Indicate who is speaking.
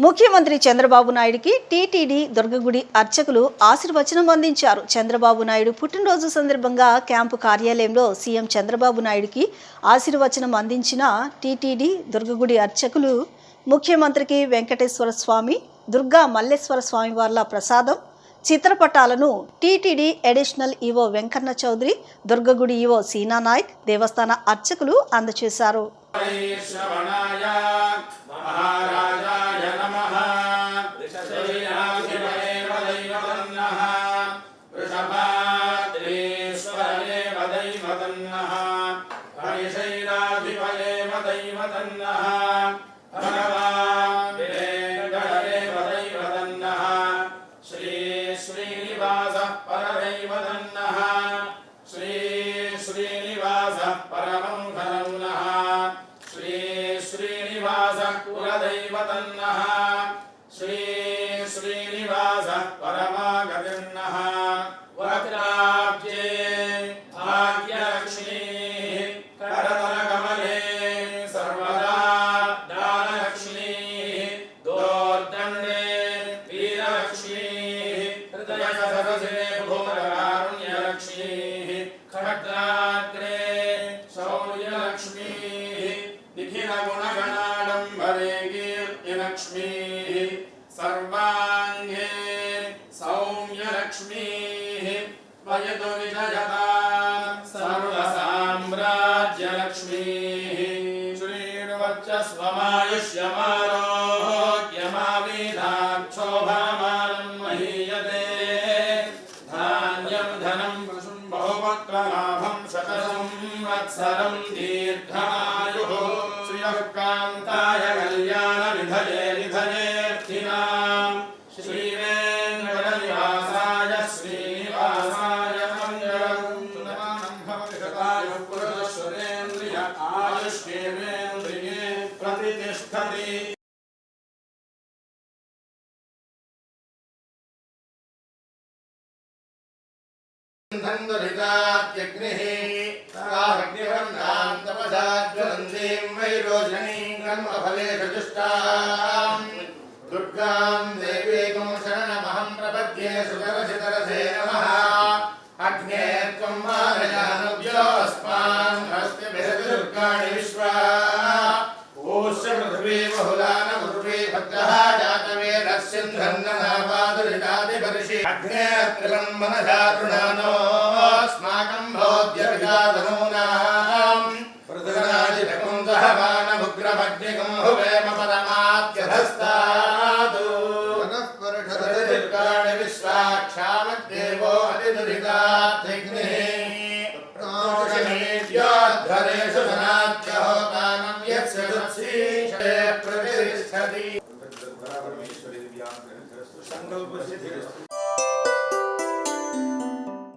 Speaker 1: ముఖ్యమంత్రి చంద్రబాబు నాయుడికి టీటీడీ దుర్గగుడి అర్చకులు ఆశీర్వచనం అందించారు. చంద్రబాబు నాయుడు పుట్టినరోజు సందర్భంగా క్యాంపు కార్యాలయంలో సీఎం చంద్రబాబు నాయుడికి ఆశీర్వచనం అందించిన టీటీడీ దుర్గగుడి అర్చకులు ముఖ్యమంత్రికి వెంకటేశ్వర స్వామి, దుర్గా మల్లేశ్వర స్వామి వార్ల ప్రసాదం, చిత్రపటాలను TTD additional EO Venkanna Chowdary, దుర్గగుడి ఈవో సీనా నాయక్, దేవస్థాన అర్చకులు అందజేశారు.
Speaker 2: कुलदैवतन्नः श्री श्रीनिवास परमागतिर्नः वक्त्राब्जे भाग्यलक्ष्मी करतलकमले सर्वदा दानलक्ष्मी दोर्दण्डे वीरलक्ष्मी हृदयसरसे भूरकारुण्यलक्ष्मी खड्गाग्रे शौर्यलक्ष्मी निखिलगुणगणाडम्बरे कीर्तिलक्ष्मी सर्वाङ्गे सौम्यलक्ष्मी वयतु विजयता सर्वसाम्राज्यलक्ष्मी श्रीर्वच्चस्वमायुष्यमारोग्यमाविधाक्षोभमानं महीयते धान्यं धनं बहुवक्त्रलाभं शतसंवत्सरं दीर्घमायुः कान्ताय कल्याण विधये विधयेऽर्थिनां श्रीवेङ्कटनिवासाय श्रीनिवासाय मङ्गलं पुरुषेन्द्रिय आयुष्येन्द्रिये प्रतिष्ठति। धन्दरितात्यग्निः तावग्निवर्णां तपसा ज्वलन्तीं वैरोचनीं कर्मफले चतुष्टां दुर्गां देवीं शरणमहं प्रपद्ये सुतरसितरसे नमः। अग्ने त्वं मारयानव्योऽस्मान् हस्तिभिर्दुर्गाणि विश्वा ऊष्य पृथिवी बहुलान उर्वी भद्रः जातवेदस्सिन्धन्ननापादुरितादिपर्षि अग्ने त्रिलम्बनधातृणानो अस्माकं भोज्यविदाधनूनां पृथुराजितकुन्दहमानमुग्रमग्निकं हुवेम परमाद्यधस्तादु वनःपरिषदुर्गाणि विश्वाक्षामद्देवो अतिदुरिताग्निः प्रोषणीद्योद्धरेषु धनाद्यहोतानं यस्य दुःसीषे प्रतिष्ठति। संकल्पसिद्धिरस्तु।